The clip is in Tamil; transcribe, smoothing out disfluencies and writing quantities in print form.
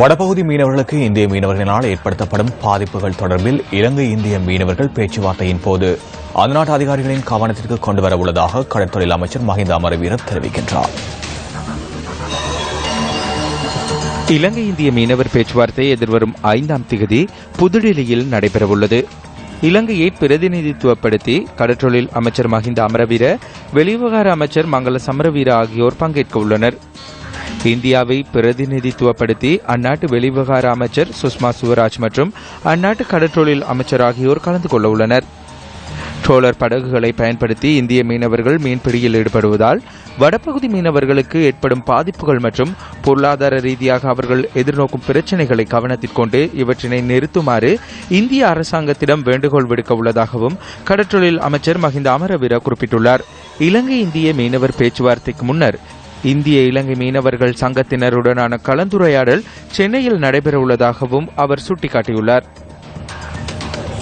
வடபகுதி மீனவர்களுக்கு இந்திய மீனவர்களினால் ஏற்படுத்தப்படும் பாதிப்புகள் தொடர்பில் இலங்கை இந்திய மீனவர்கள் பேச்சுவார்த்தையின் போது அந்த நாட்டு அதிகாரிகளின் கவனத்திற்கு கொண்டுவர உள்ளதாக கடற்தொழில் அமைச்சர் மஹிந்த அமரவீர தெரிவிக்கின்றார். இலங்கை இந்திய மீனவர் பேச்சுவார்த்தை எதிர்வரும் 5ஆம் திகதி புதுடில்லியில் நடைபெறவுள்ளது. இலங்கையை பிரதிநிதித்துவப்படுத்தி கடற்றொழில் அமைச்சர் மஹிந்த அமரவீர, வெளிவிவகார அமைச்சர் மங்கள சமரவீர ஆகியோர் பங்கேற்க உள்ளனர். இந்தியாவை பிரதிநிதித்துவப்படுத்தி அந்நாட்டு வெளிவிவகார அமைச்சர் சுஷ்மா சுவராஜ் மற்றும் அந்நாட்டு கடற்றொழில் அமைச்சர் ஆகியோர் கலந்து கொள்ள உள்ளனர். ட்ரோலர் படகுகளை பயன்படுத்தி இந்திய மீனவர்கள் மீன்பிடியில் ஈடுபடுவதால் வடபகுதி மீனவர்களுக்கு ஏற்படும் பாதிப்புகள் மற்றும் பொருளாதார ரீதியாக அவர்கள் எதிர்நோக்கும் பிரச்சினைகளை கவனத்தில் கொண்டு இவற்றினை நிறுத்துமாறு இந்திய அரசாங்கத்திடம் வேண்டுகோள் விடுக்க உள்ளதாகவும் கடற்றொழில் அமைச்சர் மஹிந்த அமரவீர குறிப்பிட்டுள்ளார். இலங்கை இந்திய மீனவர் பேச்சுவார்த்தைக்கு முன்னர் இந்திய இலங்கை மீனவர்கள் சங்கத்தினருடனான கலந்துரையாடல் சென்னையில் நடைபெற உள்ளதாகவும் அவர் சுட்டிக்காட்டியுள்ளார்.